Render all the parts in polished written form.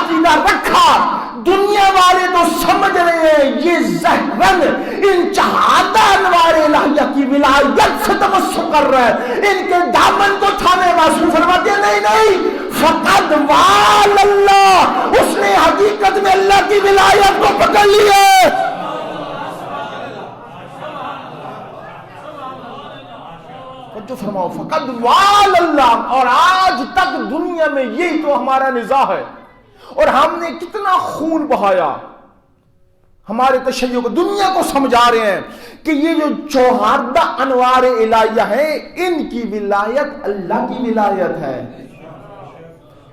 عقیدہ رکھا، دنیا والے تو سمجھ رہے ہیں یہ ظاہراً انچہادہ انوار الہیہ کی ولایت سے تمسک کر رہا ہے، ان کے دامن کو تھامے معصوم فرماتے ہیں نہیں نہیں، فقد وال اللہ، اس نے حقیقت میں اللہ کی ولایت کو پکڑ لیا ہے۔ جو فرماؤ فقد وال اللہ، اور آج تک دنیا میں یہی تو ہمارا نزاع ہے، اور ہم نے کتنا خون بہایا ہمارے تشیع کو، دنیا کو سمجھا رہے ہیں کہ یہ جو چوہادہ انوار الہیہ ہے ان کی ولایت اللہ کی ولایت ہے۔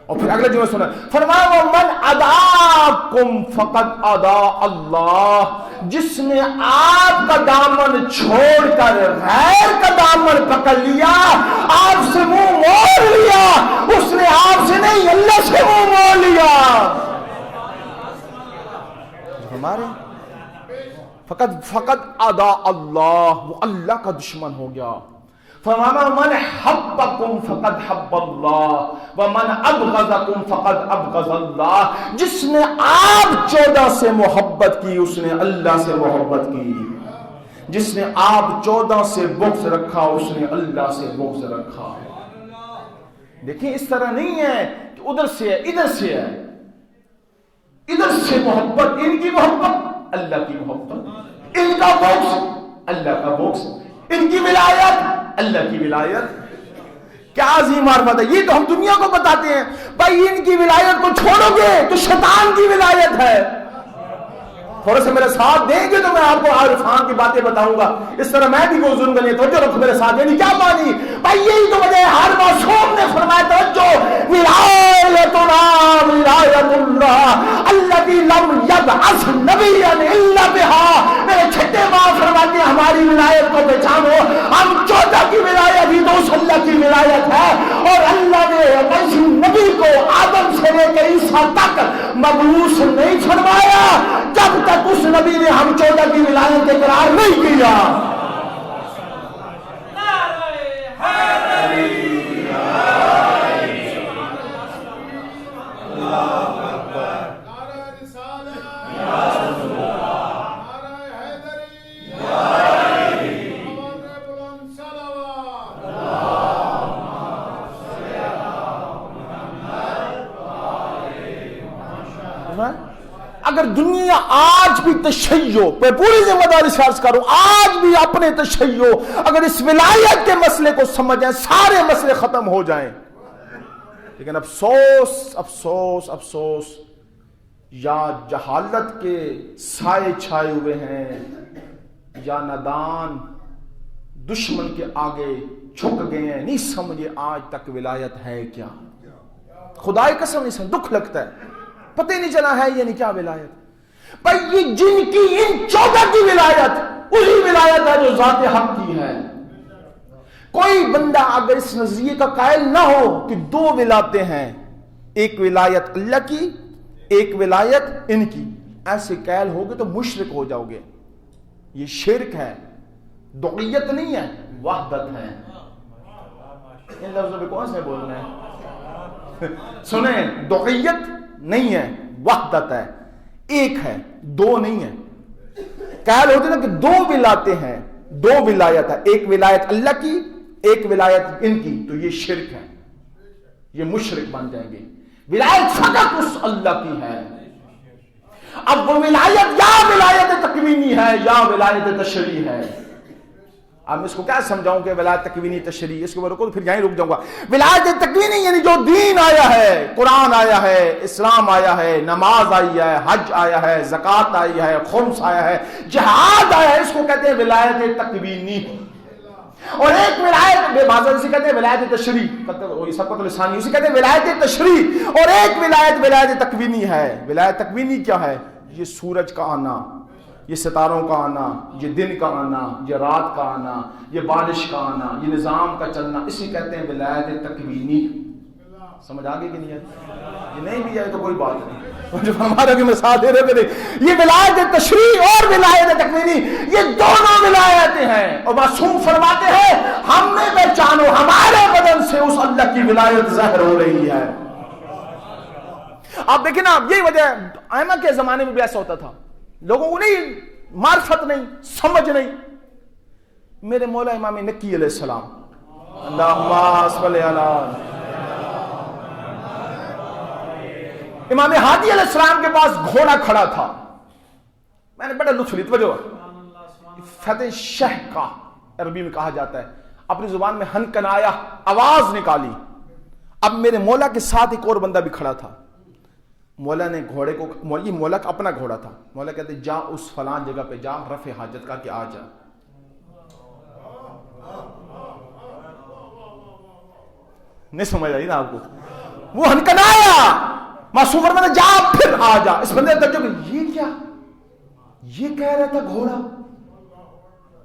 اور پھر اگلے جملے سنا، فرمایا وَمَنْ أَدَاكُمْ فَقَدْ أَدَاءَ اللَّهُ، جس نے آپ کا دامن چھوڑ کر غیر کا دامن پکڑ لیا، آپ سے منہ موڑ لیا، اس نے آپ سے نہیں اللہ سے منہ موڑ لیا۔ ہمارے فقد ادا اللہ، وہ اللہ کا دشمن ہو گیا۔ فرمایا من حبکم فقد حب اللہ ومن ابغضکم فقد ابغض اللہ، جس نے آپ 14 سے محبت کی اس نے اللہ سے محبت کی، جس نے آپ 14 سے بغض رکھا اس نے اللہ سے بغض رکھا۔ دیکھیں اس طرح نہیں ہے کہ ادھر سے ہے ادھر سے ہے، ادھر سے محبت، ان کی محبت اللہ کی محبت، ان کا بغض اللہ کا بغض، ان کی ولایت اللہ کی ولایت۔ کیا عظیم معرفت ہے، یہ تو ہم دنیا کو بتاتے ہیں بھائی ان کی ولایت کو چھوڑو گے تو شیطان کی ولایت ہے۔ تھوڑے سے میرے ساتھ دیں گے تو میں آپ کو عارفان کی باتیں بتاؤں گا، اس طرح میں بھی کوئی ظلم کرنے توجہ رکھو میرے ساتھ، یعنی کیا مانی بھائی یہی تو وجہ ہے، ہر معصوم نے فرمایا توجہ ولایتنا ولایت اللہ الذی لم یبعث نبیا الا بها، میرے چھٹے ماں فرماتے ہیں ہماری ولایت کو پہچانو، ہم 14 کی ولایت ہی تو اس اللہ کی ولایت ہے، اور اللہ نے کسی نبی کو آدم سے لے کے عیسیٰ تک مبعوث نہیں فرمایا جب تک اس نبی نے ہم 14 کی ولایت اقرار نہیں کیا۔ اگر دنیا آج بھی تشیع پہ پوری ذمہ داری سے عرض کروں، آج بھی اپنے تشیع اگر اس ولایت کے مسئلے کو سمجھیں سارے مسئلے ختم ہو جائیں، لیکن افسوس افسوس افسوس، یا جہالت کے سائے چھائے ہوئے ہیں، یا نادان دشمن کے آگے جھک گئے ہیں، نہیں سمجھے آج تک ولایت ہے کیا۔ خدا کی قسم نہیں سمجھ، دکھ لگتا ہے، پتہ نہیں چلا ہے یعنی کیا ولایت۔ پر یہ جن کی ان 14 کی ولایت وہی ولایت ہے جو ذات حق کی ہے۔ کوئی بندہ اگر اس نظریے کا قائل نہ ہو کہ 2 ولایتیں ہیں، ایک ولایت اللہ کی ایک ولایت ان کی، ایسے قائل ہوگے تو مشرک ہو جاؤ گے۔ یہ شرک ہے، دعیت نہیں ہے، وحدت ہے۔ ان لفظوں پہ کون سے بولنا ہے؟ سنیں، دعیت نہیں ہے، وحدت ہے، ایک ہے، 2 نہیں ہے۔ قائل ہوتے نا کہ 2 ولایتیں ہیں، 2 ولایت ہے، ایک ولایت اللہ کی ایک ولایت ان کی، تو یہ شرک ہے، یہ مشرک بن جائیں گے۔ ولایت فقط اس اللہ کی ہے۔ اب وہ ولایت یا ولایت تکوینی ہے یا ولایت تشریع ہے۔ اب میں اس کو کیا سمجھاؤں کہ ولایت تکوینی تشریع، اس کے بعد رکو تو پھر یہیں رک جاؤں گا۔ ولایت تکوینی یعنی جو دین آیا ہے، قرآن آیا ہے، اسلام آیا ہے، نماز آئی ہے، حج آیا ہے، زکوٰۃ آئی ہے، خمس آیا ہے، جہاد آیا ہے، اس کو کہتے ہیں ولایت تکوینی۔ اور ایک ولایت بازار اسے کہتے ہیں ولایت تشریع، سبقت لسانی اسے کہتے ہیں ولایت تشریع، اور ایک ولایت تکوینی ہے۔ ولایت تکوینی کیا ہے؟ یہ سورج کا آنا، یہ ستاروں کا آنا، یہ دن کا آنا، یہ رات کا آنا، یہ بارش کا آنا، یہ نظام کا چلنا، اسے کہتے ہیں ولایت تکوینی۔ سمجھ آگے کہ نہیں ہے؟ یہ نہیں بھی آئے تو کوئی بات نہیں، جو ہمارا بھی مثال دے رہے تھے، یہ ولایت تشریع اور ولایت تکوینی یہ دونوں ولایتیں ہیں۔ اور معصوم فرماتے ہیں ہم نے پہچانو ہمارے بدن سے اس اللہ کی ولایت ظاہر ہو رہی ہے۔ آپ دیکھیں نا، یہی وجہ ہے ائمہ کے زمانے میں بھی ایسا ہوتا تھا، لوگوں کو نہیں معرفت نہیں، سمجھ نہیں. میرے مولا امام نکی علیہ السلام، اللہم صلی علی امام ہادی علیہ السلام کے پاس گھوڑا کھڑا تھا. میں نے بڑا لطف لی، توجہ، فتح شہ کا عربی میں کہا جاتا ہے، اپنی زبان میں ہنکنایا، آواز نکالی. اب میرے مولا کے ساتھ ایک اور بندہ بھی کھڑا تھا. مولا نے گھوڑے کو، یہ مولا کا اپنا گھوڑا تھا، مولا کہتے جا اس فلان جگہ پہ جا، رفع حاجت کر کے آ جا. نہیں سمجھ آئی نا آپ کو؟ وہ ہنکنایا، معصوم فرماتا جا پھر آ جا. اس بندے نے تجربہ، یہ کیا، یہ کہہ رہا تھا گھوڑا.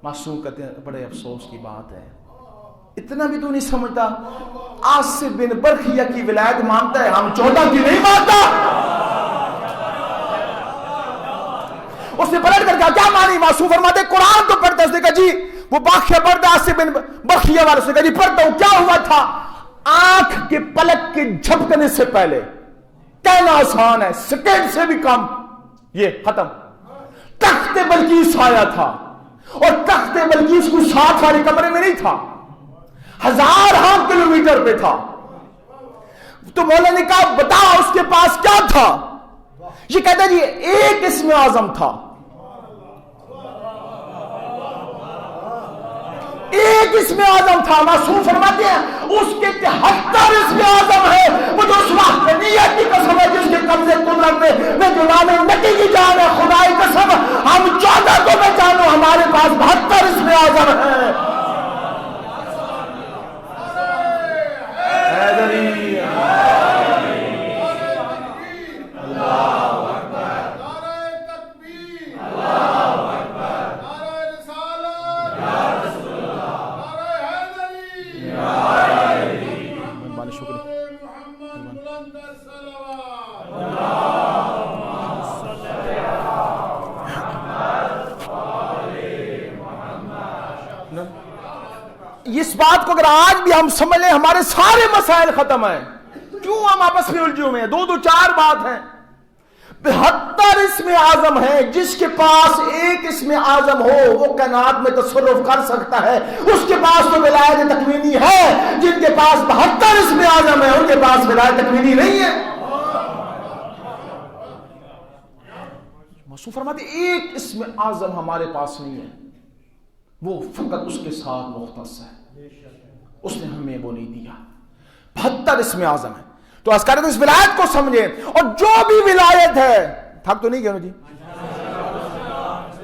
معصوم کہتے ہیں بڑے افسوس کی بات ہے، اتنا بھی تو نہیں سمجھتا، عاصم بن برخیہ کی ولایت مانتا ہے، ہم 14 کی نہیں مانتا. اس نے پلٹ کر کیا مانی؟ معصوم فرماتے قرآن تو پڑھتا ہے. اس نے کہا جی وہ باقیہ پڑھتا، عاصم بن برخیہ والے. اس نے کہا جی پڑھتا ہوں. کیا ہوا تھا؟ آنکھ کے پلک کے جھپکنے سے پہلے، کہنا آسان ہے، سیکنڈ سے بھی کم، یہ ختم. تخت بلقیس آیا تھا، اور تخت بلقیس کو ساتھ والے کمرے میں نہیں تھا، 1000 کلومیٹر پہ تھا. تو مولا نے کہا بتا اس کے پاس کیا تھا؟ یہ کہتا جی ایک اسم اعظم تھا، ایک اسم اعظم تھا. معصوم فرماتے ہیں اس کے 73 اسم اعظم ہے. مجھے اس وقت نیت کی قسم ہے جس کے قبضے قدرت میں جو نام نکی کی جان ہے، خدائی قسم ہم 14 کو میں جانوں، ہمارے پاس 72 اسم اعظم ہے. اس بات کو اگر آج بھی ہم سمجھ لیں، ہمارے سارے مسائل ختم ہیں. کیوں ہم آپس میں الجھے ہوئے ہیں؟ 2-4 بات ہیں. 72 اسم اعظم ہے. جس کے پاس ایک اسم اعظم ہو وہ کائنات میں تصرف کر سکتا ہے. اس کے پاس تو ولایت تکوینی ہے. جن کے پاس 72 اسم اعظم ہے ان کے پاس ولایت تکوینی نہیں ہے. معصوم فرماتے ایک اسم اعظم ہمارے پاس نہیں ہے، وہ فقط اس کے ساتھ مختص ہے، اس نے ہمیں وہ نہیں دیا. 72 اسم اعظم ہے. تو عسکری تو اس ولایت کو سمجھے، اور جو بھی ولایت ہے، تھک تو نہیں گیا نا جی؟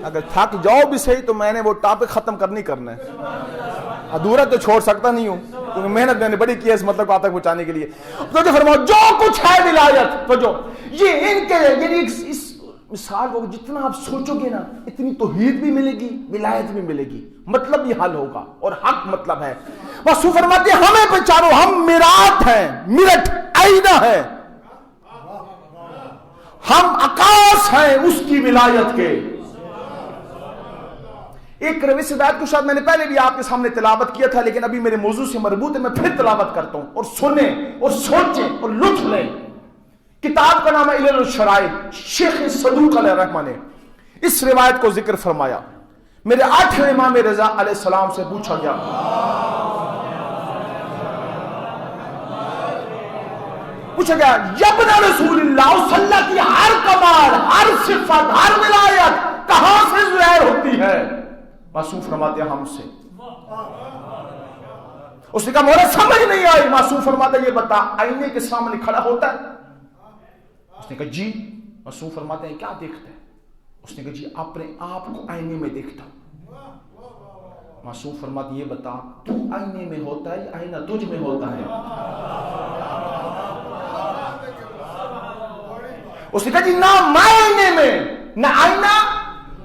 اگر تھک جاؤ بھی صحیح تو میں نے وہ ٹاپک ختم کرنا ہے، ادھورا تو چھوڑ سکتا نہیں ہوں، کیونکہ محنت میں نے بڑی کی ہے اس مطلب کو آپ تک پہنچانے کے لیے. تو جو فرماؤ جو کچھ ہے ولایت، تو جو یہ ان کے یعنی اس مثال کو جتنا آپ سوچو گے نا، اتنی توحید بھی ملے گی، ولایت بھی ملے گی، مطلب بھی حل ہوگا، اور حق مطلب ہے. معصوم فرماتے ہیں ہمیں پہچانو، ہم میرات ہیں، میرٹ آئینہ ہے، ہم عکاس ہیں اس کی ولایت کے. ایک روایت روایت کو شاید میں نے پہلے بھی آپ کے سامنے تلاوت کیا تھا، لیکن ابھی میرے موضوع سے مربوط ہے، میں پھر تلاوت کرتا ہوں، اور سنیں اور سوچیں اور لطف لیں. کتاب کا نام ہے علل الشرائع، شیخ صدوق علیہ الرحمہ نے اس روایت کو ذکر فرمایا. میرے 8ویں امام رضا علیہ السلام سے پوچھا گیا، یا ابن رسول اللہ، اس اللہ کی ہر کمال، ہر صفت، ہر ولایت کہاں سے ظاہر ہوتی ہے؟ معصوم فرماتے ہیں ہم سے. اس نے کہا مولا سمجھ نہیں آئی. معصوم فرماتے ہیں یہ بتا آئینے کے سامنے کھڑا ہوتا ہے؟ اس نے کہا جی. معصوم فرماتے ہیں کیا دیکھتا ہے؟ اس نے کہا جی اپنے آپ کو آئینے میں دیکھتا ہوں. معصوم فرماتے یہ بتا تو آئینے میں ہوتا ہے یا آئینہ تجھ میں ہوتا ہے؟ اس نے کہا جی نہ میں آئینے میں نہ آئینہ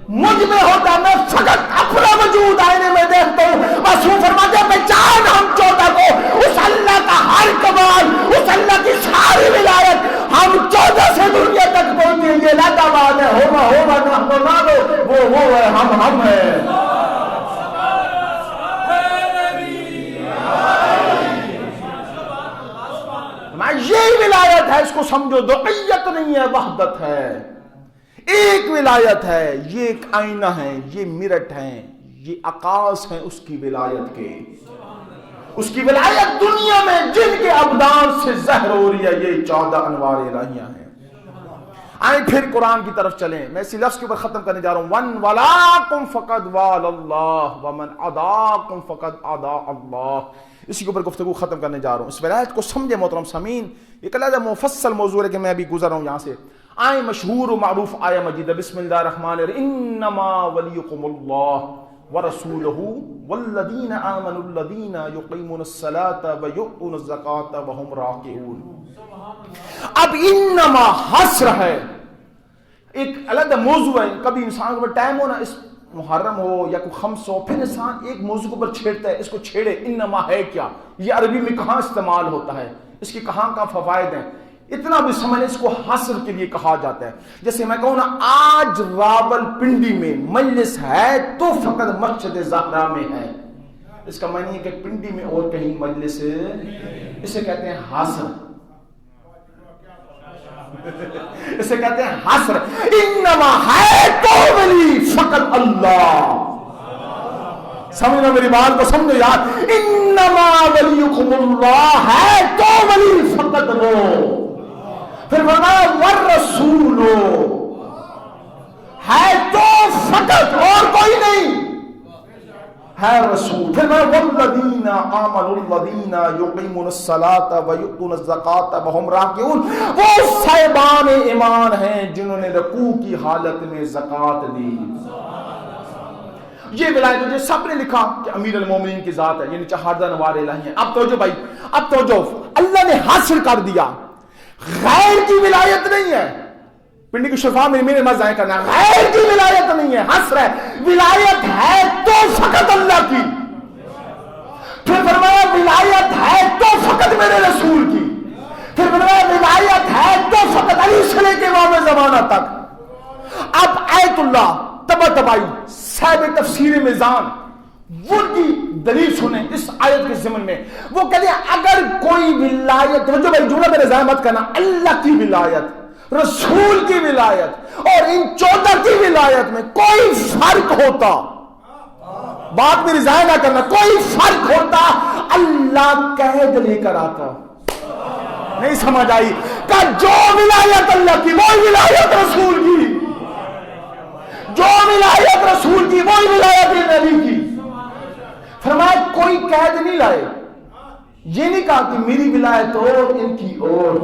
مجھ میں ہوتا ہے، میں فقط اپنا وجود آئینے میں دیکھتا ہوں. معصوم فرماتے ہیں پہچان ہم 14 کو اس اللہ کا ہر کمال، اس اللہ کی ساری ولایت ہم 14 سے دنیا تک پہنچے. یہ لاتا بات ہے، ہوما نہ لو وہ ہے، ہم ہیں. یہ ولایت ہے، اس کو سمجھو، دوئیت نہیں ہے، وحدت ہے، ایک ولایت ہے، یہ ایک آئینہ ہے، یہ مرٹ ہیں، یہ عکاس ہیں اس کی ولایت کے، اس کی ولایت دنیا میں جن کے ابدان سے ظاہر ہو رہی ہے، یہ 14 انوار الہیہ ہیں۔ آئیں پھر قرآن کی طرف چلیں، میں اسی لفظ کے اوپر ختم کرنے جا رہا ہوں، وَن وَلَاكُمْ فَقَدْ وَالَ اللَّهُ وَمَنْ عَدَاكُمْ فَقَدْ عَدَا اللَّهُ، اسی کے اوپر گفتگو ختم کرنے جا رہا ہوں۔ اس ولایت کو سمجھے محترم سامعین، یہ علیحدہ مفصل موضوع ہے کہ میں ابھی گزر رہا ہوں یہاں سے۔ آئیں مشہور و معروف آیہ مجیدہ، بسم اللہ الرحمن الرحیم، انما ولیکم اللہ ورسولہ والذین آمنوا الذین یقیمون الصلاۃ ویؤتون الزکاۃ وہم راکعون۔ اب انما حصر ہے، ایک علیحدہ موضوع ہے، کبھی انسان کو ٹائم ہو نا، اس محرم ہو یا کوئی خمس ہو، پھر انسان ایک موضوع کو پر چھیڑتا ہے، اس کو چھیڑے، انما ہے کیا، یہ عربی میں کہاں استعمال ہوتا ہے، اس کی کہاں کہاں فوائد ہیں، اتنا بھی سمجھ، اس کو حصر کے لیے کہا جاتا ہے۔ جیسے میں کہوں نا آج راول پنڈی میں مجلس ہے تو فقط مسجد زہرا میں ہے، اس کا معنی ہے کہ پنڈی میں اور کہیں مجلس، اسے کہتے ہیں حصر، اسے کہتے ہیں حصر۔ انما ہے تو ولی فقط اللہ، سمجھنا میری بات کو سمجھو یار، انما ولیکم اللہ، ہے تو ولی فقط وہ، پھر فرمایا والرسول، ہے تو فقط اور کوئی نہیں، ہے رسول، پھر میں والذین آمنوا الذین یقیمون الصلاۃ ویؤتون الزکاۃ وہم راکعون، وہ صاحبان ایمان ہیں جنہوں نے رکوع کی حالت میں زکوٰۃ دی۔ یہ ولایت مجھے سب نے لکھا کہ امیر المومنین کی ذات ہے، یعنی 14 انوار الہی ہیں۔ اب توجہ بھائی، اب توجہ، اللہ نے حاصل کر دیا، غیر کی ولایت نہیں ہے، پنڈی کی شفا میں میرے مزہ کرنا، غیر کی ولایت نہیں ہے، حصر ہے، ولایت ہے تو فقط اللہ کی، پھر فرمایا ولایت ہے تو فقط میرے رسول کی، پھر فرمایا ولایت ہے تو فقط علی سے لے کے امام زمانہ تک۔ اب آیت اللہ طباطبائی صاحب تفسیر میزان، وہ کی دلیل سنیں اس آیت کے ضمن میں، وہ کہتے ہیں اگر کوئی ولایت، توجہ بھائی جملہ میرے ضائع مت کرنا، اللہ کی ولایت، رسول کی ولایت اور ان 14 کی ولایت میں کوئی فرق ہوتا، بات میری ضائع نہ کرنا، کوئی فرق ہوتا، اللہ قید لے کر آتا، نہیں سمجھ آئی، کہ جو ولایت اللہ کی وہی ولایت رسول کی، جو ولایت رسول کی وہی ولایت نبی کی۔ فرمایا کوئی قید نہیں لائے، یہ نہیں کہا کہ میری ولایت اور ان کی اور،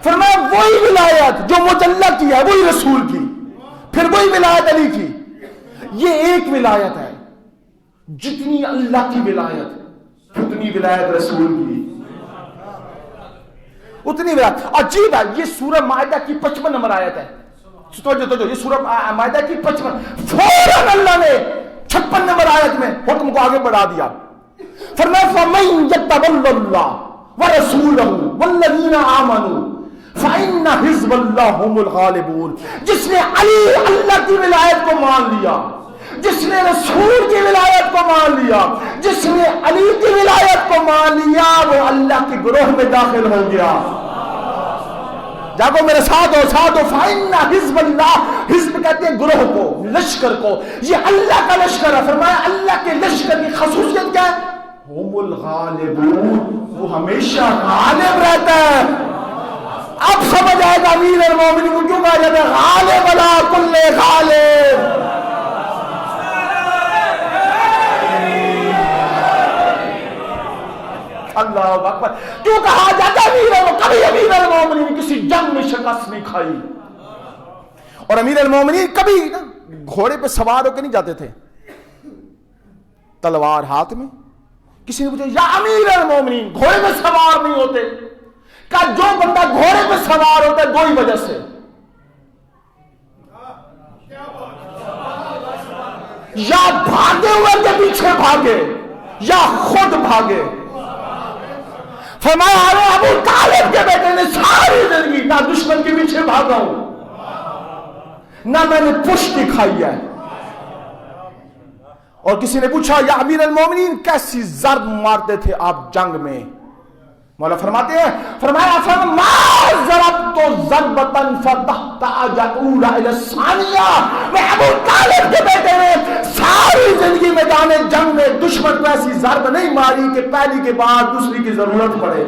فرمایا وہی ولایت جو مجھ اللہ کی ہے وہی رسول کی، پھر وہی ولایت علی کی۔ یہ ایک ولایت ہے، جتنی اللہ کی ولایت اتنی ولایت رسول کی، اتنی ولایت۔ عجیب ہے، یہ سورہ مائدہ کی 55 نمبر آیت ہے، توجہ، یہ سورہ مائدہ کی 55، فوراً اللہ نے 56 نمبر آیت میں حکم کو آگے بڑھا دیا، فرمایا فَمَن يَتَوَلَّ اللَّهَ وَرَسُولَهُ وَالَّذِينَ آمَنُوا فَإِنَّ حِزْبَ اللَّهِ هُمُ الْغَالِبُونَ۔ جس نے علی اللہ کی ولایت کو مان لیا، جس نے رسول کی ولایت کو مان لیا، جس نے علی کی ولایت کو مان لیا، وہ اللہ کے گروہ میں داخل ہو گیا۔ جاگو میرے ساتھ ہو، ساتھ ہو، فَإِنَّ حِزْبَ اللَّهِ، حزب کہتے ہیں گروہ کو، لشکر کو، یہ اللہ کا لشکر ہے۔ فرمایا اللہ کے لشکر کی خصوصیت کیا ہے؟ ہم الغالبون، وہ ہمیشہ غالب رہتا ہے۔ اب سمجھ آئے گا امیر المومنین کو کیوں کہا جاتا ہے غالب علی کل غالب۔ اللہ اکبر، کیوں کہا جاتا ہے کبھی امیر المومنین کسی جنگ میں شکست نہیں کھائی، اور امیر المومنین کبھی گھوڑے پہ سوار ہو کے نہیں جاتے تھے، تلوار ہاتھ میں۔ کسی نے پوچھا یا امیر المومنین گھوڑے پہ سوار نہیں ہوتے؟ کہ جو بندہ گھوڑے پہ سوار ہوتا ہے دو ہی وجہ سے، یا بھاگے ہوئے کے پیچھے بھاگے یا خود بھاگے۔ فرمایا ابو طالب کے بیٹے نے ساری زندگی نہ دشمن کے پیچھے بھاگا ہوں، نہ میں نے پشت دکھائی ہے۔ اور کسی نے پوچھا یا امیر المومنین کیسی ضرب مارتے تھے آپ جنگ میں؟ مولا فرماتے ہیں، فرمایا فما ضربت ضربۃ فتحتاج الی الثانیہ، میں ابو طالب کے بیٹے نے ساری زندگی میدان جنگ میں دشمن کو ایسی ضرب نہیں ماری کہ پہلی کے بعد دوسری کی ضرورت پڑے.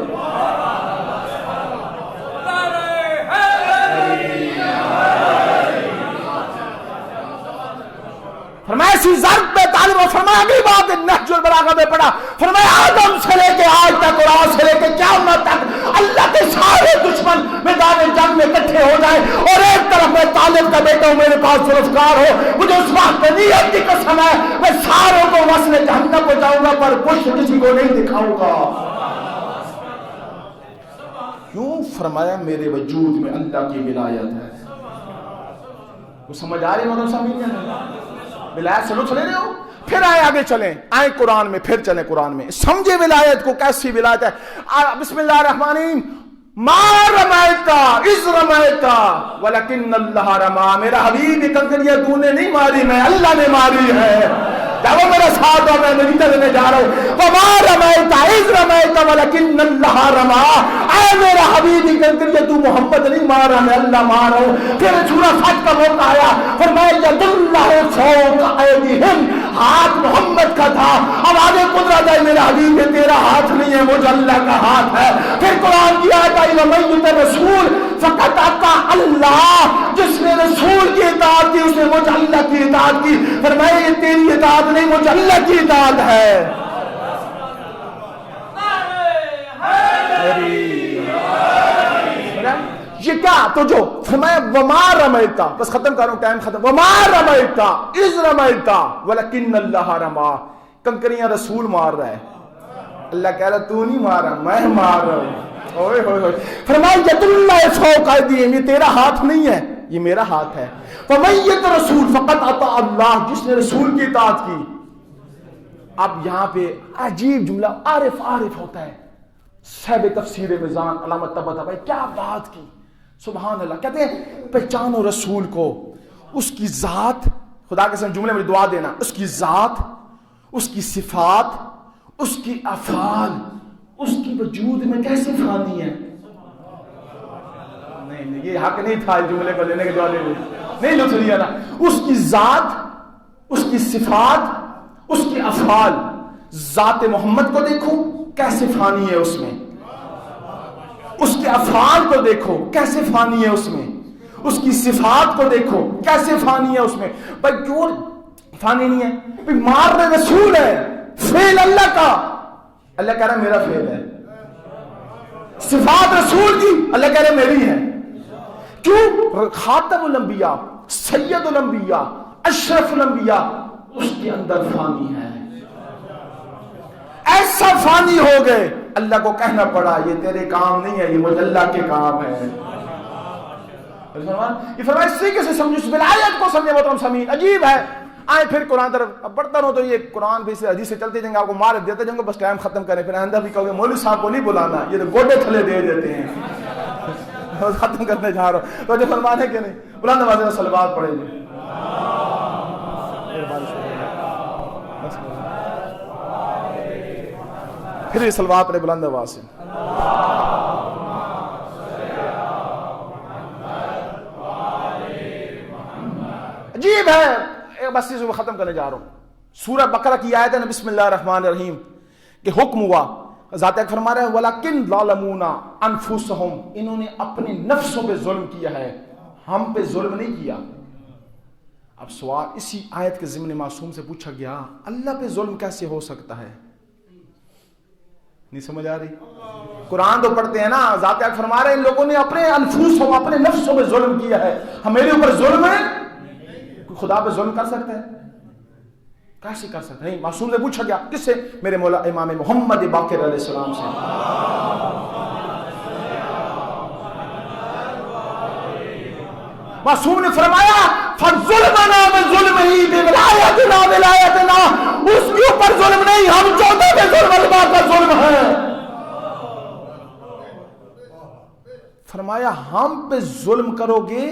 فرمایا اسی ضرب پہ طالب، اور فرمایا اگلی بات نہج البلاغہ میں پڑھا، فرمایا آدم سے لے کے آج تک اور آج سے لے کے قیامت تک اللہ کے سارے دشمن میدان جنگ میں اکٹھے ہو جائیں اور ایک طرف میں طالب کا بیٹا ہوں، میرے پاس ذوالفقار ہو، مجھے اس وقت میں نیت کی قسم ہے میں ساروں کو وصل جہنم کو جاؤں گا پر پشت کسی کو نہیں دکھاؤں گا. کیوں؟ فرمایا میرے وجود میں اللہ کی ولایت ہے. وہ سمجھ آ رہی ہے مطلب سمجھ ولایت سے لطف لے رہے ہو؟ پھر آگے چلیں، آئیں قرآن میں، پھر چلیں قرآن میں، سمجھے ولایت کو کیسی ولایت ہے. بسم اللہ الرحمن الرحیم. ما رمیت اذ رمیت ولکن اللہ رما، میرا حبیب کنکریاں تو نے نہیں ماری، میں اللہ نے ماری ہے. جب میرا ساتھ ہو، میں نتیجہ دینے جا رہا ہوں. وما رمیت اذ رمیت ولکن اللہ رما، اے میرا حبیب کنکریاں تو محمد نہیں مارا، میں اللہ مار رہا ہوں. پھر سورہ فتح کا موقع آیا، فرمایا ید اللہ فوق ایدیہم، ہاتھ محمد کا تھا. اب آگے قدرت ہے میرا حبیب یہ تیرا ہاتھ نہیں ہے، وہ اللہ کا ہاتھ ہے. پھر قرآن کی آیت آئی ومن یطع الرسول فقد اطاع اللہ، جس نے رسول کی اطاعت کی اس نے مجھ اللہ کی اطاعت کی. فرمایا یہ تیری اطاعت نہیں، مجھ اللہ کی اطاعت ہے. یہ کیا تو جو فرمایا وما رمیتا، بس ختم کروں ٹائم ختم. وما رمیتا اذ رمیتا ولکن اللہ رما، کنکریاں رسول مار رہا ہے، اللہ کہہ رہا تو نہیں مار رہا، میں مار رہا ہوں. اوئے ہوئے ہوئے. فرمایا ید اللہ فوق ایدیہم، یہ تیرا ہاتھ نہیں ہے، یہ میرا ہاتھ ہے. فمن یطع الرسول فقد اطاع اللہ، جس نے رسول کی اطاعت کی. اب یہاں پہ عجیب جملہ، عارف ہوتا ہے. صاحب تفسیر میزان علامہ طباطبائی کیا بات کی، سبحان اللہ. کہتے ہیں پہچانو رسول کو، اس کی ذات، خدا کے جملے میں دعا دینا، اس کی ذات، اس کی صفات، اس کی افعال، اس کی وجود میں کیسے فانی ہے. نہیں یہ حق نہیں تھا اس جملے کو لینے کے دعا نہیں لطف لیا نا. اس کی ذات، اس کی صفات، اس کی افعال. ذات محمد کو دیکھو کیسے فانی ہے اس میں، اس کے افعال کو دیکھو کیسے فانی ہے اس میں، اس کی صفات کو دیکھو کیسے فانی ہے اس میں. بھائی کیوں فانی نہیں ہے؟ بھائی مارنے رسول ہے، فعل اللہ کا، اللہ کہہ رہا ہے میرا فعل ہے. صفات رسول کی، اللہ کہہ رہا ہے میری ہے. کیوں؟ خاتم الانبیاء، سید الانبیاء، اشرف الانبیاء، اس کے اندر فانی ہے. ایسا فانی ہو گئے اللہ کو کہنا پڑا یہ تیرے کام نہیں ہے، یہ مجھ اللہ کے کام ہے. یہ فرمایا اس طریقے سے سمجھو، اس ولایت کو سمجھے محترم سامعین. عجیب ہے. آئے پھر قرآن طرف اب بڑھتا رہو تو یہ قرآن بھی سے حدیث سے چلتے جائیں گے، آپ کو مار دیتے جائیں گے، بس ٹائم ختم کریں. پھر آئندہ بھی کہو گے مولوی صاحب کو نہیں بلانا، یہ تو گوڈے تھلے دے دیتے ہیں. ختم کرنے جا رہا ہوں تو جو فرمانے کے نہیں بلند آواز میں صلوات پڑھیں گے. پھر یہ صلوات پڑھے بلند آواز سے. عجیب ہے. بس اس کو ختم کرنے جا رہا ہوں. سورہ بقرہ کی آیت ہے نا، بسم اللہ الرحمن الرحیم، کہ حکم ہوا، ذات اک فرما رہے ہیں وَلَكِنْ ظَالَمُونَ أَنفُسَهُمْ، انہوں نے اپنے نفسوں پہ ظلم کیا ہے، ہم پہ ظلم نہیں کیا. اب سوال اسی آیت کے ضمن معصوم سے پوچھا گیا اللہ پہ ظلم کیسے ہو سکتا ہے؟ نہیں سمجھ آ رہی؟ قرآن تو پڑھتے ہیں نا، ذات اک فرما رہے ہیں ان لوگوں نے اپنے انفسوں، اپنے نفسوں پہ ظلم کیا ہے، ہمارے اوپر ظلم ہے. کوئی خدا پہ ظلم کر سکتا ہے؟ کیسے کر سکتا ہے؟ نہیں. معصوم سے پوچھا گیا، کس سے؟ میرے مولا امام محمد باقر علیہ السلام سے. معصوم نے فرمایا فَظُلْمَنَا بِظُلْمِهِ بِوِلَایَتِنَا وِلَایَتِنَا، اس کے اوپر ظلم نہیں، ہم چاہتے ہیں ظلم اللہ کا ظلم ہے. فرمایا ہم پہ ظلم کرو گے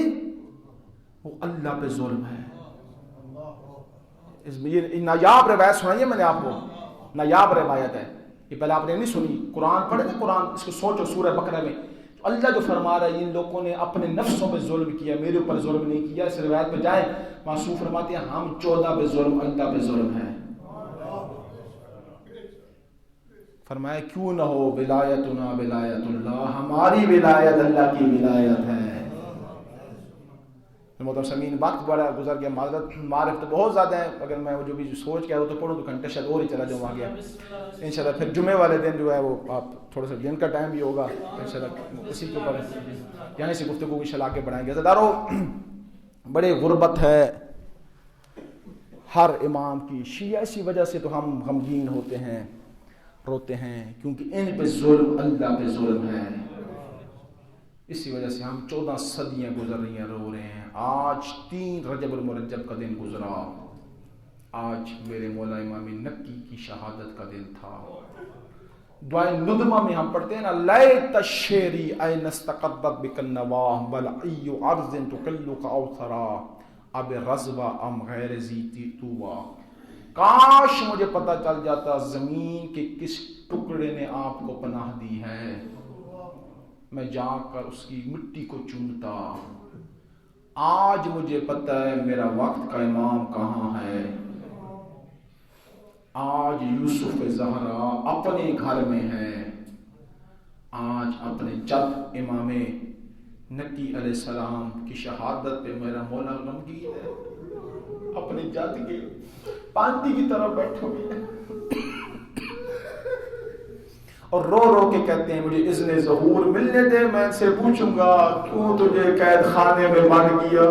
وہ اللہ پہ ظلم ہے. یہ نایاب روایت سنائیے میں نے آپ کو، نایاب روایت ہے. یہ پہلے آپ نے نہیں سنی، قرآن پڑھے نا، قرآن اس کو سوچو سورہ بقرہ میں اللہ جو فرما رہا ہے ان لوگوں نے اپنے نفسوں پہ ظلم کیا، میرے اوپر ظلم نہیں کیا۔ اس روایت پہ جائیں، معصوم فرماتے ہیں ہم 14 پہ ظلم، اللہ پہ ظلم ہے۔ فرمایا کیوں نہ ہو ولایتنا ولایت اللہ، ہماری ولایت اللہ کی ولایت ہے۔ محترم سامعین، وقت بڑا گزر گیا، معرف تو بہت زیادہ ہیں، اگر میں وہ جو بھی سوچ کے وہ تو پڑھوں تو گھنٹے شاید اور ہی چلا جاؤں آگے۔ انشاءاللہ پھر جمعے والے دن جو ہے وہ آپ تھوڑا سا دن کا ٹائم بھی ہوگا، انشاءاللہ اسی کے اوپر یہاں سے گفتگو کی شلا کے بڑھائیں گے۔ عزیزانو، بڑے غربت ہے ہر امام کی، شیعہ اسی وجہ سے تو ہم غمگین ہوتے ہیں، روتے ہیں، کیونکہ ان پہ ظلم اللہ پہ ظلم ہے۔ اسی وجہ سے ہم 14 صدیاں گزر رہی ہیں، رو رہے ہیں۔ آج 3 رجب المرجب کا دن گزرا، آج میرے مولا امام نکی کی شہادت کا دن تھا۔ دعائے ندمہ میں ہم پڑھتے ہیں نا، لیت الشعری این استقبت بک النواہ بل ای عرض تقلک اوثرا اب رضوہ ام غیر ذی طویٰ۔ کاش مجھے پتہ چل جاتا زمین کے کس ٹکڑے نے آپ کو پناہ دی ہے، میں جا کر اس کی مٹی کو چومتا۔ آج مجھے پتہ ہے میرا وقت کا امام کہاں ہے۔ آج یوسف زہرا اپنے گھر میں ہے، آج اپنے جد امام نکی علیہ السلام کی شہادت پہ میرا مولا غمگین ہے، اپنے جد کے پانتی کی طرف بیٹھے ہوئے ہیں اور رو رو کے کہتے ہیں مجھے اذن ظہور ملنے دے، میں ان سے پوچھوں گا کیوں تجھے قید خانے میں بند کیا،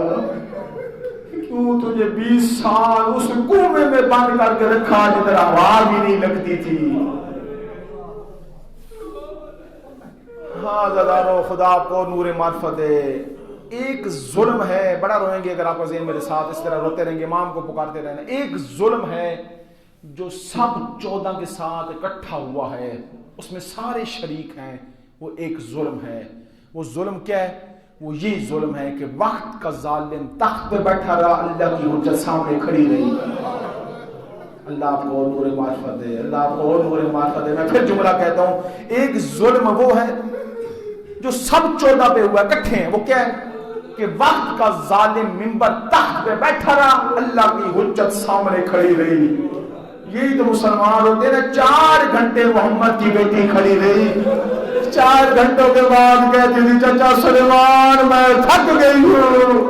کیوں تجھے 20 سال اس کنویں میں بند کر کے رکھا جدھر آواز بھی نہیں لگتی تھی۔ ہاں زدارو، خدا آپ کو نور معرفت دے۔ ایک ظلم ہے، بڑا روئیں گے اگر آپ کا ذہن میرے ساتھ اس طرح روتے رہیں گے، امام کو پکارتے رہنا۔ ایک ظلم ہے جو سب 14 کے ساتھ اکٹھا ہوا ہے، اس میں سارے شریک ہیں، وہ ایک ظلم ہے۔ وہ ظلم کیا ہے؟ وہ یہ ظلم ہے کہ وقت کا ظالم تخت پہ بیٹھا رہا، اللہ کی حجت سامنے کھڑی رہی۔ اللہ آپ کو نور معرفت دے، اللہ آپ کو نور معرفت دے۔ میں پھر جملہ کہتا ہوں، ایک ظلم وہ ہے جو سب 14 پہ ہوا اکٹھے ہیں، وہ کیا ہے کہ وقت کا ظالم منبر تخت پہ بیٹھا رہا، اللہ کی حجت سامنے کھڑی رہی۔ یہی تو مسلمان ہوتے ہیں نا، 4 گھنٹے محمد کی بیٹی کھڑی رہی، 4 گھنٹوں کے بعد کہتی تھی چچا سلیمان میں تھک گئی ہوں۔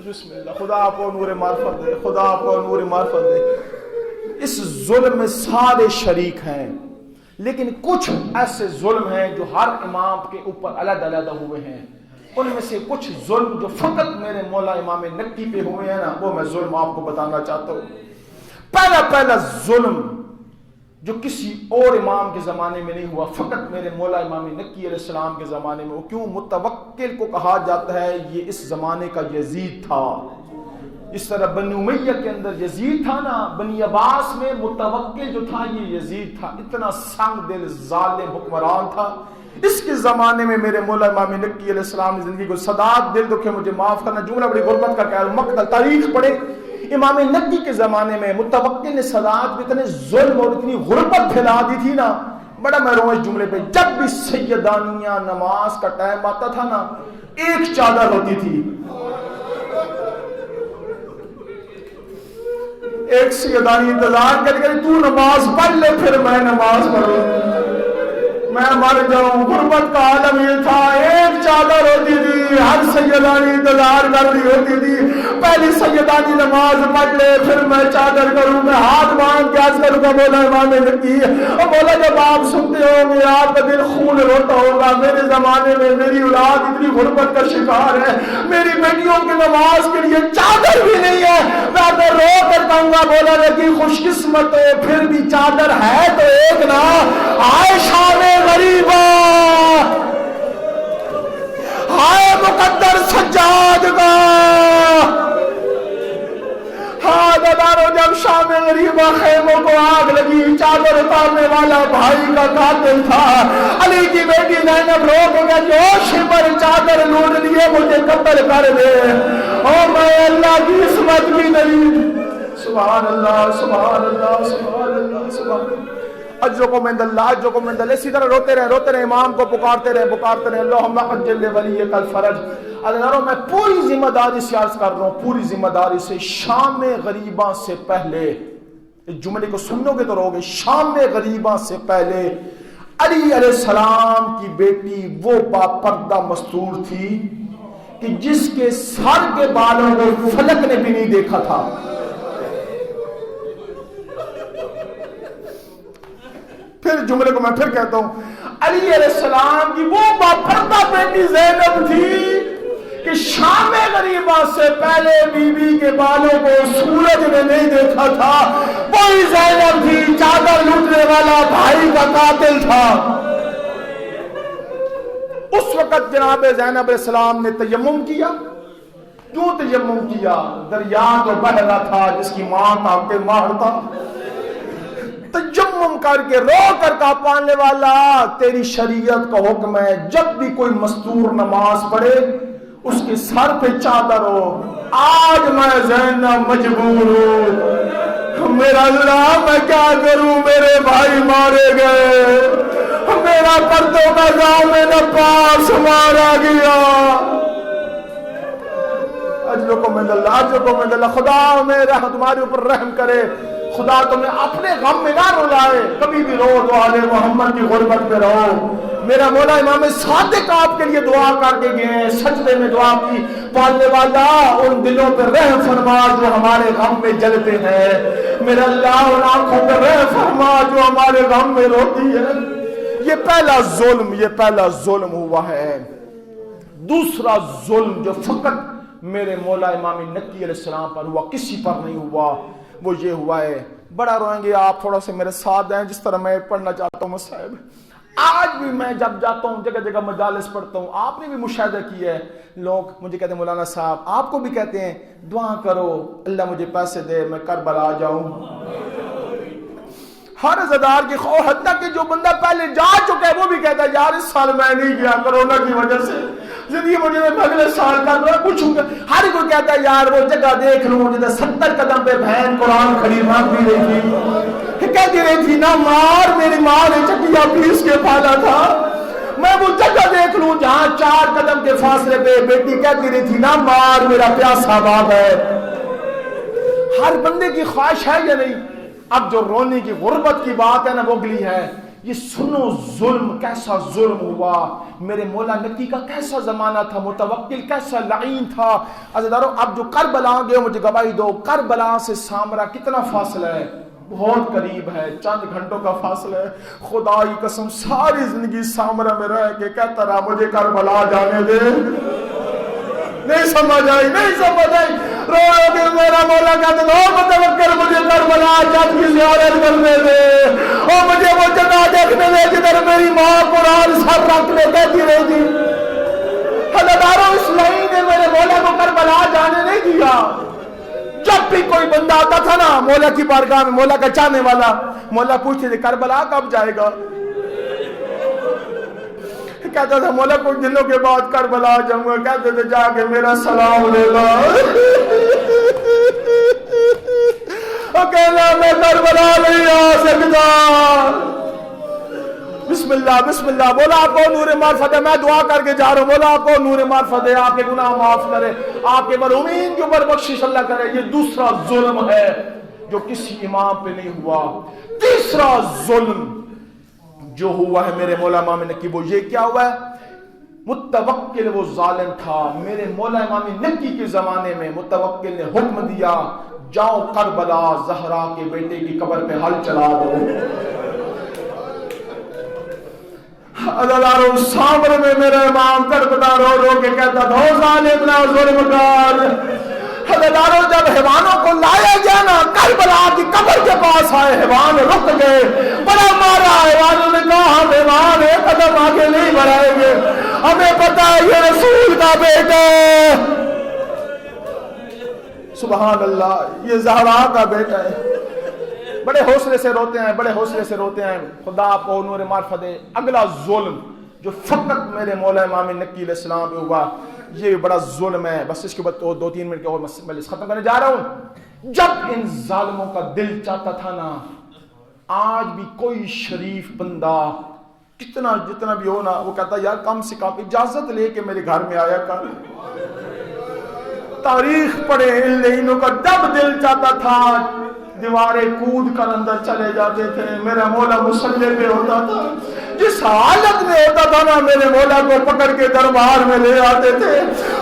بسم اللہ، خدا آپ کو نور معرفت دے، خدا آپ کو نور معرفت دے۔ اس ظلم میں سارے شریک ہیں، لیکن کچھ ایسے ظلم ہیں جو ہر امام کے اوپر علیحدہ علیحدہ ہوئے ہیں۔ ان میں سے کچھ ظلم جو فقط میرے مولا امام نکی پہ ہوئے ہیں نا، وہ میں ظلم آپ کو بتانا چاہتا ہوں۔ پہلا ظلم جو کسی اور امام کے زمانے میں نہیں ہوا، فقط میرے مولا امام نکی علیہ السلام کے زمانے میں۔ وہ کیوں؟ متوکل کو کہا جاتا ہے یہ اس زمانے کا یزید تھا۔ اس طرح بنی امیہ کے اندر یزید تھا نا، بنی عباس میں متوکل جو تھا یہ یزید تھا، اتنا سنگ دل ظالم حکمران تھا۔ اس کے زمانے میں میرے مولا امام نکی علیہ السلام نے زندگی کو سداد دل دکھے مجھے معاف کرنا، جملہ بڑی غربت کا کہہ رہا ہوں، مقتل تاریخ پڑھے۔ امام نکی کے زمانے میں متوکل نے سداد میں اتنے ظلم اور اتنی غربت پھیلا دی تھی نا، بڑا میں رو اس جملے پہ۔ جب بھی سیدانیہ نماز کا ٹائم آتا تھا نا، ایک چادر ہوتی تھی، ایک سیدانی انتظار کرتی کہ تو نماز پڑھ لے پھر میں نماز پڑھوں، میں مر جاؤں۔ غربت کا عالم یہ تھا، ایک چادر ہوتی تھی، ہر سیدانی انتظار کر رہی ہوتی تھی، پہلی سیدانی نماز پڑھ لے پھر میں چادر کروں، میں ہاتھ مانگ کے عرض کروں گا مولا امام نکی، اور مولا جب آپ سنتے ہوں گے آپ کا دل خون روتا ہوگا، میرے زمانے میں میری اولاد اتنی غربت کا شکار ہے، میری بیٹیوں کی نماز کے لیے چادر بھی نہیں ہے، میں تو رو کر کہوں گا مولا نکی خوش قسمت ہو، پھر بھی چادر ہے تو ایک نا، آئے شام غریبا، ہائے مقدر سجاد کا۔ ہاں دادارو، جب شام غریبا خیموں کو آگ لگی، چادر اتارنے والا بھائی کا قاتل تھا، علی کی بیٹی زینب رو کے گیا جوش پر چادر لوٹ لیے مجھے قتل کر دے، اور میں اللہ کی عصمت بھی نہیں۔ سبحان اللہ سبحان اللہ سبحان اللہ سبحان اللہ، اجرکم عند اللہ اجرکم عند اللہ. اسی طرح روتے رہے امام کو پکارتے رہے اللہم عجل لولیک الفرج. اللہ میں پوری ذمہ داری سے عرض کر رہا ہوں، پوری ذمہ داری سے، شام غریباں سے پہلے، اس جملے کو سنو گے تو رہو گے، شام غریباں سے پہلے علی علیہ السلام کی بیٹی وہ باپردہ مستور تھی کہ جس کے سر کے بالوں کو فلک نے بھی نہیں دیکھا تھا. پھر جملے کو میں پھر کہتا ہوں، علی علیہ السلام کی وہ باپردہ بیٹی زینب تھی کہ شام غریباں سے پہلے بی بی کے بالوں کو سورج نے نہیں دیکھا تھا. وہی زینب تھی، چادر لوٹنے والا بھائی کا قاتل تھا. اس وقت جناب زینب علیہ السلام نے تیمم کیا. کیوں تیمم کیا؟ دریا تو بہہ رہا تھا جس کی ماں کا کے مارتا. تیمم کر کے رو کر کا پانے والا، تیری شریعت کا حکم ہے جب بھی کوئی مستور نماز پڑھے اس کے سر پہ چادر ہو. آج میں زینب مجبور ہوں، میرا اللہ میں کیا کروں، میرے بھائی مارے گئے، میرا پردوں کا گاؤں میں نپاس مارا گیا. اجرکم عند اللہ اجرکم عند اللہ. خدا میں تمہارے اوپر رحم کرے، خدا تمہیں اپنے غم میں نہ رلائے. کبھی بھی رو دو آل محمد کی غربت پہ رہو. میرا مولا امام صادق آپ کے لیے دعا کر کے گئے ہیں، سجدے میں دعا کی، پالنے والا ان دلوں پہ رحم فرما جو ہمارے غم میں جلتے ہیں. میرا اللہ ان آنکھوں پہ رحم فرما جو ہمارے غم میں روتی ہے. یہ پہلا ظلم ہوا ہے. دوسرا ظلم جو فقط میرے مولا امام نکی علیہ السلام پر ہوا، کسی پر نہیں ہوا، وہ یہ ہوا ہے. بڑا روئیں گے آپ، تھوڑا سے میرے ساتھ ہیں جس طرح میں پڑھنا چاہتا ہوں مصائب. آج بھی میں جب جاتا ہوں جگہ جگہ مجالس پڑھتا ہوں، آپ نے بھی مشاہدہ کیا ہے، لوگ مجھے کہتے ہیں مولانا صاحب، آپ کو بھی کہتے ہیں دعا کرو اللہ مجھے پیسے دے میں کربلا جاؤں. ہر عزادار کی خواہ، حتیٰ کہ جو بندہ پہلے جا چکا ہے وہ بھی کہتا ہے یار اس سال میں نہیں گیا کرونا کی وجہ سے، زندگی مجھے اگلے سال کر رہا پوچھوں گا. ہر کوئی کہتا ہے یار وہ جگہ دیکھ لوں جدھر 70 قدم پہ بہن قرآن کھڑی مانگ بھی رہی تھی، کہتی رہی تھی نہ مار، میری ماں نے چٹیا پیس کے پالا تھا. میں وہ جگہ دیکھ لوں جہاں 4 قدم کے فاصلے پہ بیٹی کہتی رہی تھی نہ مار، میرا پیاسا باپ ہے. ہر بندے کی خواہش ہے یا نہیں؟ اب جو رونے کی غربت کی بات ہے نا وہ اگلی ہے. یہ سنو ظلم کیسا ظلم ہوا. میرے مولا نکی کا کیسا زمانہ تھا، متوکل کیسا لعین تھا. عزیزارو اب جو کربلا گئے مجھے گواہی دو، کربلا سے سامرا کتنا فاصلہ ہے؟ بہت قریب ہے، چند گھنٹوں کا فاصلہ ہے. خدا کی قسم ساری زندگی سامرا میں رہ کے کہتا رہا مجھے کربلا جانے دے. نہیں سمجھ آئی رو کے میرا مولا کہتے تھے متوکل مجھے کربلا جب کی زیارت کرنے دے، اور مجھے وہ جگہ دیکھنے دے جدھر میری ماں قرآن سر رکھ لے کہتی رہی تھی. حضرتاروں اس لائن نے میرے مولا کو کربلا جانے نہیں دیا. جب بھی کوئی بندہ آتا تھا نا مولا کی بارگاہ میں، مولا کا چاہنے والا، مولا پوچھتے تھے کربلا کب جائے گا؟ کہتا تھا مولا کچھ دنوں کے بعد کربلا جاؤں گا. کہتے تھے جا کے میرا سلام لے لا. کہنا میں کربلا نہیں آ سکتا. بسم اللہ بسم اللہ. بولا آپ کو نور معرفت ہے، میں دعا کر کے جا رہا ہوں. بولا آپ کو نور معرفت ہے، آپ کے گناہ معاف کرے، آپ کے مرحومین کے اوپر بخشش اللہ کرے. یہ دوسرا ظلم ہے جو کسی امام پہ نہیں ہوا. تیسرا ظلم جو ہوا ہے میرے مولا امام نکی، وہ یہ کیا ہوا ہے؟ متوکل وہ ظالم تھا. میرے مولا امام نکی کے زمانے میں متوکل نے حکم دیا جاؤ کربلا زہرا کے بیٹے کی قبر پہ ہل چلا دو. اللہ سامنے میں میرا امام کربلا رو رو کے کہتا تھا ظالم نہ ظلم کر. حضرتاروں جب حیوانوں کو لایا گیا نا کربلا کی قبر کے پاس آئے، حیوان رک گئے، بڑا مارا. حیوانوں نے کہا ہم حیوان ایک قدم آگے نہیں بڑھائیں گے، ہمیں پتا ہے یہ رسول کا بیٹا. سبحان اللہ، یہ زہرا کا بیٹا ہے. بڑے حوصلے سے روتے ہیں، بڑے حوصلے سے روتے ہیں. خدا آپ کو نور معرفت دے. اگلا ظلم جو فقط میرے مولا امام نکی علیہ السلام پہ ہوا، یہ بڑا ظلم ہے. بس اس کے بعد 2-3 منٹ کے اور مجلس ختم کرنے جا رہا ہوں. جب ان ظالموں کا دل چاہتا تھا نا، آج بھی کوئی شریف بندہ جتنا بھی ہو نا، وہ کہتا یار کم سے کم اجازت لے کے میرے گھر میں آیا کر، تاریخ پڑھے انہوں کا جب دل چاہتا تھا دیواریں کود کر اندر چلے جاتے تھے، میرا مولا مصلی پہ ہوتا تھا، جس حالت میں ہوتا تھا نا میرے مولا کو پکڑ کے دربار میں لے آتے تھے،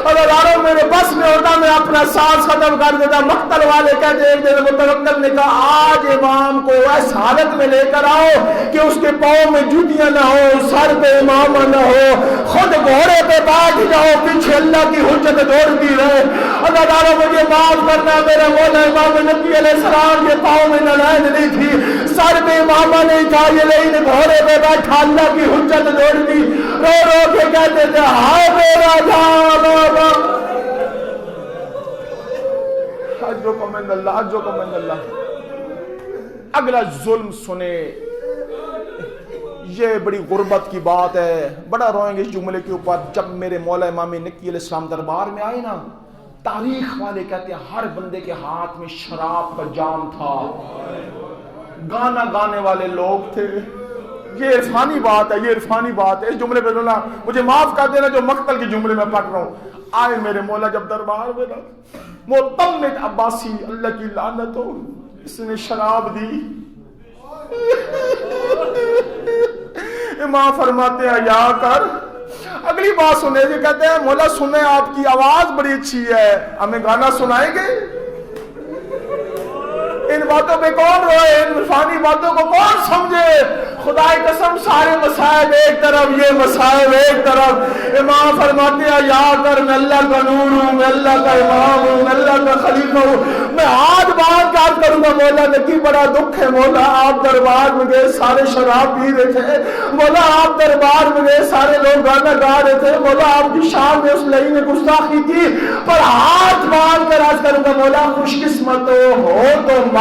اور اداروں میرے بس میں ہوتا میں اپنا سانس ختم کر دیتا۔ مقتل والے کہتے ایک دن متوکل نے کہا آج امام کو اس حالت میں لے کر آؤ کہ اس کے پاؤں میں جوتیاں نہ ہو، سر پہ امامہ نہ ہو، خود گھوڑے پہ بیٹھ جاؤ، پیچھے اللہ کی حجت دوڑتی رہے۔ اداروں مجھے معاف کرنا، میرا مولا امام نبی علیہ السلام کے پاؤں میں نلائن نہیں تھی، سر پہ امامہ نہیں تھا، یہ لیکن گھوڑے پہ بیٹھا اللہ کی حجت دوڑتی، رو رو کے کہتے تھے ہائے میرا جان بابا، حجکم عند اللہ، حجکم عند اللہ۔ اگلا ظلم سنے، یہ بڑی غربت کی بات ہے، بڑا روئیں گے اس جملے کے اوپر۔ جب میرے مولا امام نکی علیہ السلام دربار میں آئے نا، تاریخ والے کہتے ہیں ہر بندے کے ہاتھ میں شراب کا جام تھا، گانا گانے والے لوگ تھے۔ یہ عرفانی بات ہے، یہ عرفانی بات ہے، اس جملے پہ رونا مجھے معاف کر دینا جو مقتل کے جملے میں پڑھ رہا ہوں۔ آئے میرے مولا جب دربار میں نا، معتمد عباسی اللہ کی لعنت ہو، اس نے شراب دی۔ امام فرماتے ہیں یا کر، اگلی بات سنے جی، کہتے ہیں مولا سنیں آپ کی آواز بڑی اچھی ہے، ہمیں گانا سنائیں گے؟ ان باتوں پہ کون روئے، ان عرفانی باتوں کو کون سمجھے؟ خدا کی قسم سارے مسائل ایک طرف، یہ مسائل ایک طرف۔ امام فرماتے ہیں یا کر، میں اللہ کا نور ہوں، میں اللہ کا امام ہوں، میں اللہ کا خلیفہ ہوں، میں آج بات کیا کروں گا؟ مولا نکی بڑا دکھ ہے، مولا آپ دربار میں گئے سارے شراب پی رہے تھے، مولا آپ دربار میں گئے سارے لوگ گانا گا رہے تھے، مولا آپ کی شان میں اس لئی نے گستاخی کی، پر ہاتھ باندھ کر عرض کروں گا مولا خوش قسمت ہو تو مار۔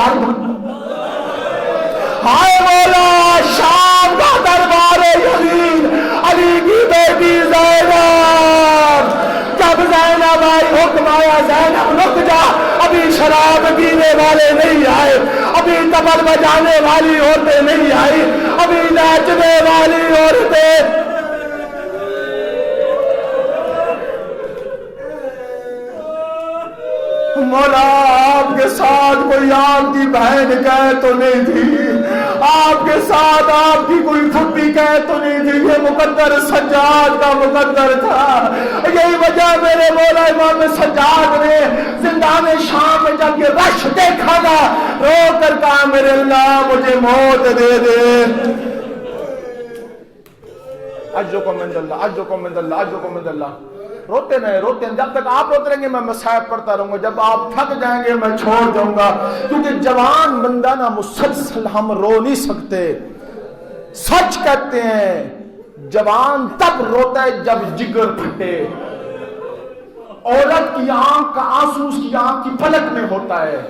ہائے مولا شام کا دربار یزید، علی کی بیٹی زینب، جب زینب آئی حکم آیا زینب رک جا، ابھی شراب پینے والے نہیں آئے، ابھی تبل بجانے والی عورتیں نہیں آئی، ابھی ناچنے والی عورتیں۔ مولا آپ کے ساتھ کوئی آپ کی بہن کہے تو نہیں تھی، آپ کے ساتھ آپ کی کوئی پھپھی کہے تو نہیں تھی، یہ مقدر سجاد کا مقدر تھا۔ یہی وجہ میرے مولا امام سجاد نے زندان شام میں جب یہ رش دیکھا نا، رو کر کہا میرے اللہ مجھے موت دے دے۔ اجرکم عند اللہ، اجرکم عند اللہ، اجرکم عند اللہ۔ روتے نہیں، روتے ہیں، جب تک آپ روتے رہیں گے میں مصائب پڑھتا رہوں گا، جب آپ تھک جائیں گے میں چھوڑ جاؤں گا، کیونکہ جوان بندہ نا مسلسل ہم رو نہیں سکتے۔ سچ کہتے ہیں جوان تب روتا ہے جب جگر پھٹے، عورت کی آنکھ کا آنسو اس کی آنکھ کی پلک میں ہوتا ہے۔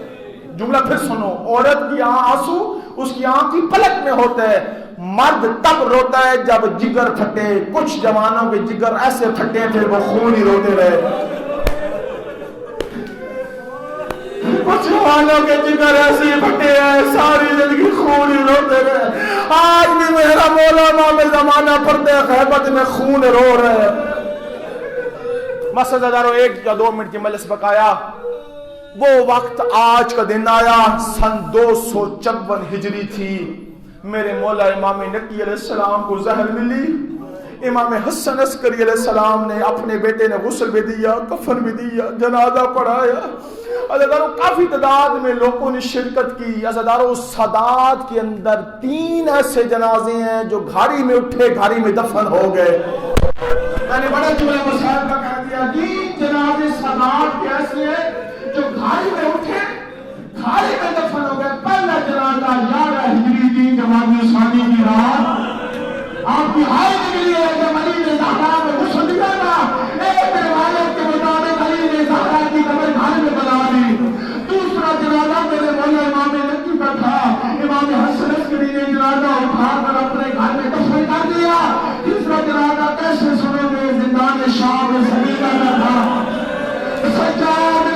جملہ پھر سنو، عورت کی آنسو اس کی آنکھ کی پلک میں ہوتا ہے، مرد تب روتا ہے جب جگر پھٹے۔ کچھ جوانوں کے جگر ایسے پھٹے تھے وہ خون ہی روتے رہے، کچھ جوانوں کے جگر ایسے پھٹے ہیں ساری زندگی خون ہی روتے رہے۔ آج بھی میرا مولا امام زمانہ پردے غیبت میں خون رو رہے ہیں۔ مسجد دارو 1 یا 2 منٹ کی مجلس بقایا، وہ وقت آج کا دن آیا، سن 254 ہجری تھی، میرے مولا امام نکی علیہ السلام کو زہر ملی۔ امام حسن عسکری علیہ السلام نے اپنے بیٹے نے غسل بھی دیا، کفن بھی دیا، جنازہ پڑھایا۔ عزادارو کافی تعداد میں لوگوں نے شرکت کی۔ عزادارو سادات کے اندر 3 ایسے جنازے ہیں جو گھاڑی میں اٹھے گھاڑی میں دفن ہو گئے۔ میں نے بڑا جملہ مسائل کا کہہ دیا، 3 جنازے سادات کے ایسے ہیں جو گھاڑی میں اٹھے گھاڑی میں دفن ہو گئے۔ پہلا جنازہ 11 ہجری کی جمادی ثانی کی رات آپ کی حالت ملی ہے جب علی نے زہرا میں غسل دیا نا، ایک روایت کے مطابق علی نے زہرا کی قبر گھاڑی میں بنا دی۔ دوسرا جنازہ میرے مولا امام نکی کا تھا، امام حسن عسکری نے جنازہ اٹھا کر اپنے گھر میں دفن کر دیا۔ تیسرا جنازہ کیسے سنو گے، زندان شام میں سلیقہ کا تھا، سجاد